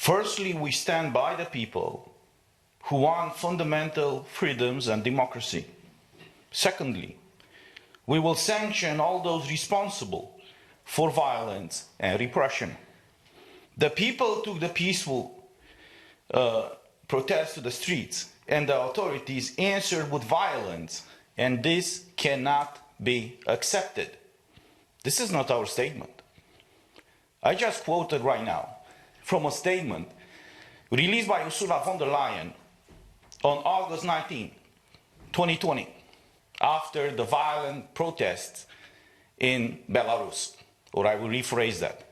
Firstly, we stand by the people who want fundamental freedoms and democracy. Secondly, we will sanction all those responsible for violence and repression. The people took the peaceful protest to the streets, and the authorities answered with violence, and this cannot be accepted. This is not our statement. I just quoted right now from a statement released by Ursula von der Leyen on August 19, 2020, after the violent protests in Belarus, or I will rephrase that.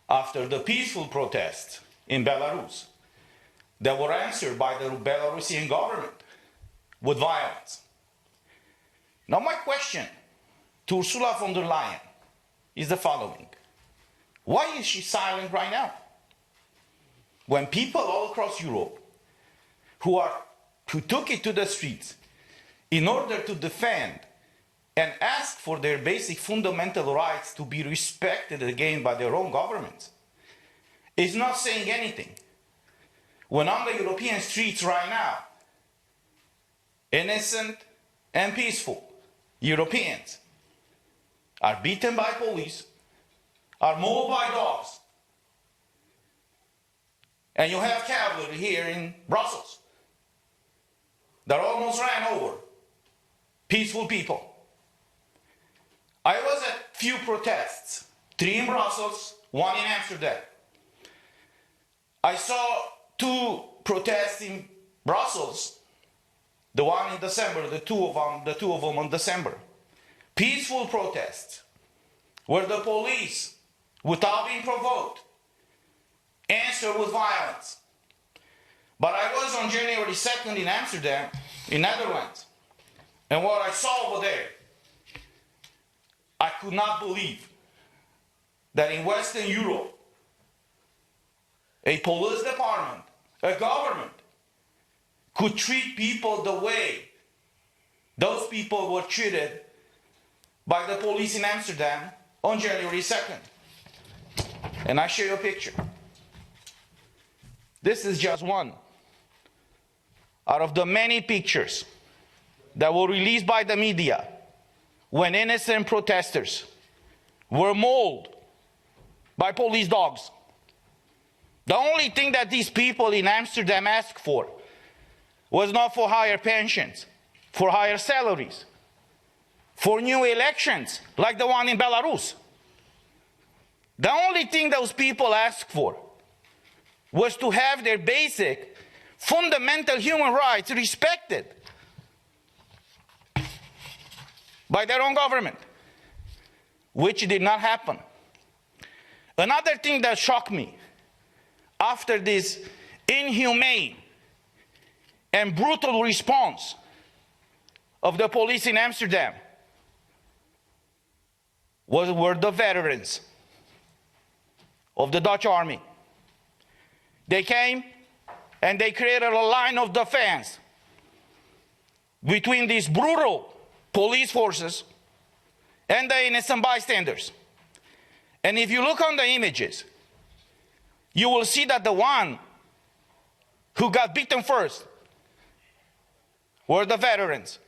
After the peaceful protests in Belarus that were answered by the Belarusian government with violence. Now my question to Ursula von der Leyen is the following. Why is she silent right now? When people all across Europe who took it to the streets in order to defend and ask for their basic fundamental rights to be respected again by their own governments, is not saying anything. When on the European streets right now, innocent and peaceful Europeans are beaten by police, are mauled by dogs, and you have cavalry here in Brussels that almost ran over peaceful people. I was at few protests, 3 in Brussels, 1 in Amsterdam. I saw 2 protests in Brussels, the one in December, the two of them in December. Peaceful protests where the police, without being provoked, answered with violence. But I was on January 2nd in Amsterdam, in Netherlands, and what I saw over there, I could not believe that in Western Europe, a police department, a government, could treat people the way those people were treated by the police in Amsterdam on January 2nd. And I show you a picture. This is just one out of the many pictures that were released by the media when innocent protesters were mauled by police dogs. The only thing that these people in Amsterdam asked for was not for higher pensions, for higher salaries, for new elections like the one in Belarus. The only thing those people asked for was to have their basic, fundamental human rights respected by their own government, which did not happen. Another thing that shocked me after this inhumane and brutal response of the police in Amsterdam were the veterans of the Dutch army. They came and they created a line of defense between these brutal police forces and the innocent bystanders. And if you look on the images, you will see that the one who got beaten first were the veterans.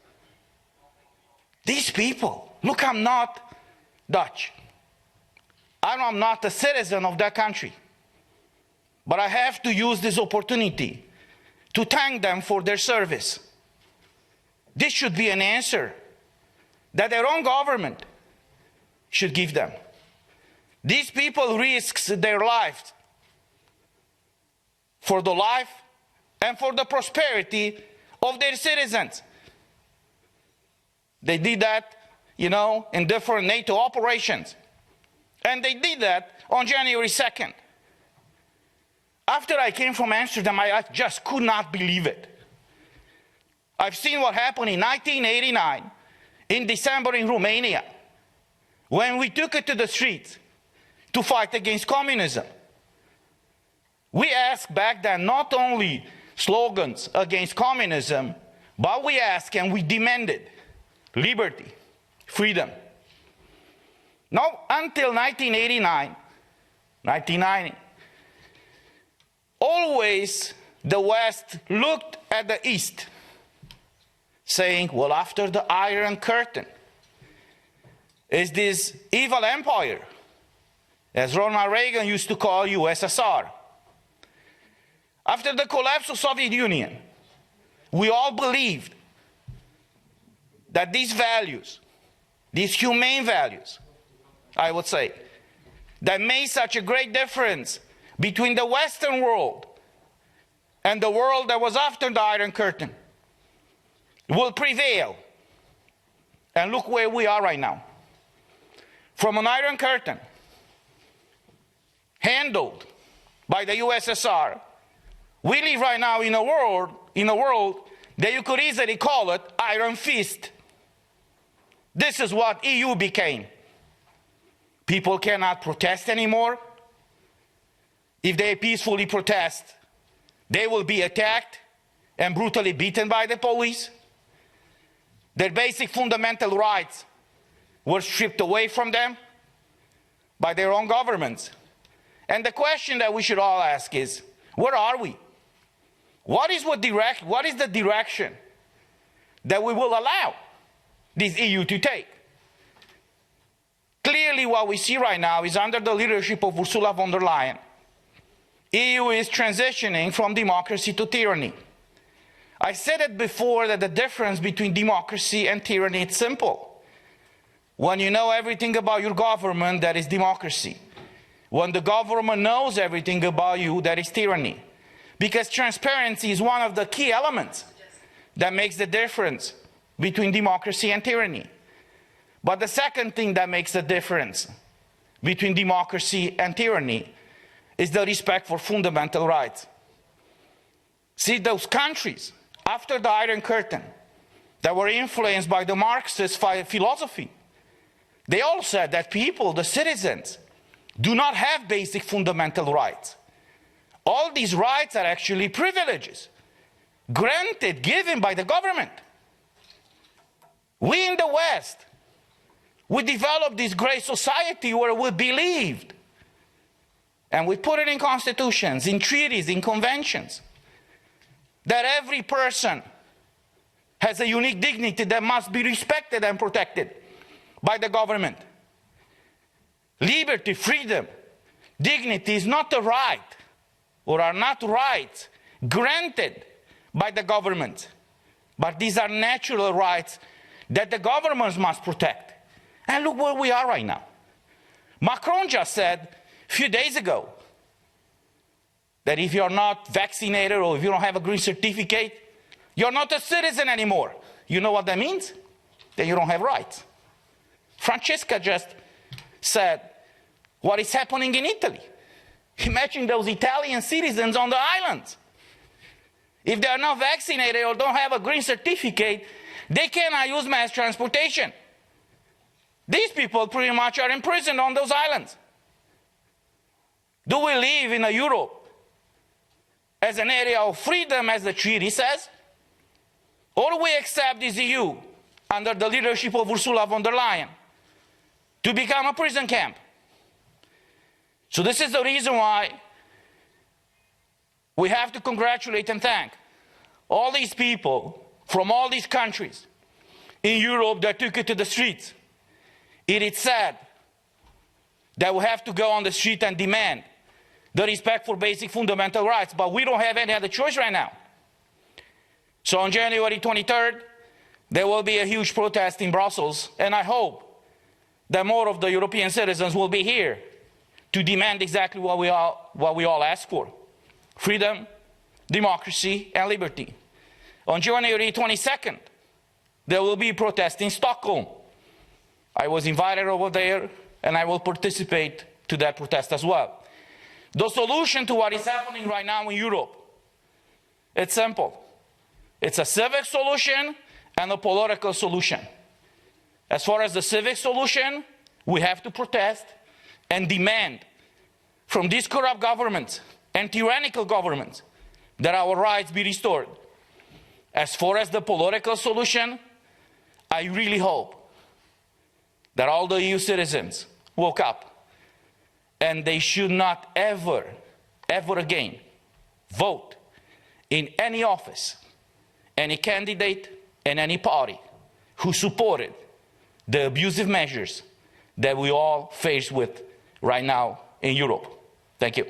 These people, look, I'm not Dutch. I'm not a citizen of that country. But I have to use this opportunity to thank them for their service. This should be an answer that their own government should give them. These people risk their lives for the life and for the prosperity of their citizens. They did that, in different NATO operations. And they did that on January 2nd. After I came from Amsterdam, I just could not believe it. I've seen what happened in 1989, in December in Romania, when we took it to the streets to fight against communism. We asked back then not only slogans against communism, but we asked and we demanded liberty, freedom. Now, until 1989, 1990, always the West looked at the East, saying, well, after the Iron Curtain is this evil empire, as Ronald Reagan used to call USSR. After the collapse of the Soviet Union, we all believed that these values, these humane values, I would say, that made such a great difference between the Western world and the world that was after the Iron Curtain, will prevail. And look where we are right now. From an Iron Curtain handled by the USSR, we live right now in a world that you could easily call it Iron Fist. This is what EU became. People cannot protest anymore. If they peacefully protest, they will be attacked and brutally beaten by the police. Their basic fundamental rights were stripped away from them by their own governments. And the question that we should all ask is, where are we? What is the direction that we will allow this EU to take? Clearly, what we see right now is under the leadership of Ursula von der Leyen, EU is transitioning from democracy to tyranny. I said it before that the difference between democracy and tyranny is simple. When you know everything about your government, that is democracy. When the government knows everything about you, that is tyranny. Because transparency is one of the key elements that makes the difference between democracy and tyranny. But the second thing that makes the difference between democracy and tyranny is the respect for fundamental rights. See, those countries after the Iron Curtain that were influenced by the Marxist philosophy, they all said that people, the citizens, do not have basic fundamental rights. All these rights are actually privileges granted, given by the government. We in the West, we developed this great society where we believed, and we put it in constitutions, in treaties, in conventions, that every person has a unique dignity that must be respected and protected by the government. Liberty, freedom, dignity is not a right, or are not rights granted by the government, but these are natural rights that the governments must protect. And look where we are right now. Macron just said a few days ago that if you're not vaccinated or if you don't have a green certificate, you're not a citizen anymore. You know what that means? That you don't have rights. Francesca just said what is happening in Italy. Imagine those Italian citizens on the islands. If they are not vaccinated or don't have a green certificate, they cannot use mass transportation. These people pretty much are imprisoned on those islands. Do we live in a Europe as an area of freedom, as the treaty says? Or do we accept this EU under the leadership of Ursula von der Leyen to become a prison camp? So this is the reason why we have to congratulate and thank all these people from all these countries in Europe that took it to the streets. It is sad that we have to go on the street and demand the respect for basic fundamental rights, but we don't have any other choice right now. So on January 23rd, there will be a huge protest in Brussels, and I hope that more of the European citizens will be here to demand exactly what we all ask for: freedom, democracy, and liberty. On January 22nd, there will be a protest in Stockholm. I was invited over there, and I will participate to that protest as well. The solution to what is happening right now in Europe, it's simple. It's a civic solution and a political solution. As far as the civic solution, we have to protest and demand from these corrupt governments and tyrannical governments that our rights be restored. As far as the political solution, I really hope that all the EU citizens woke up and they should not ever, ever again vote in any office, any candidate and any party who supported the abusive measures that we all face with right now in Europe. Thank you.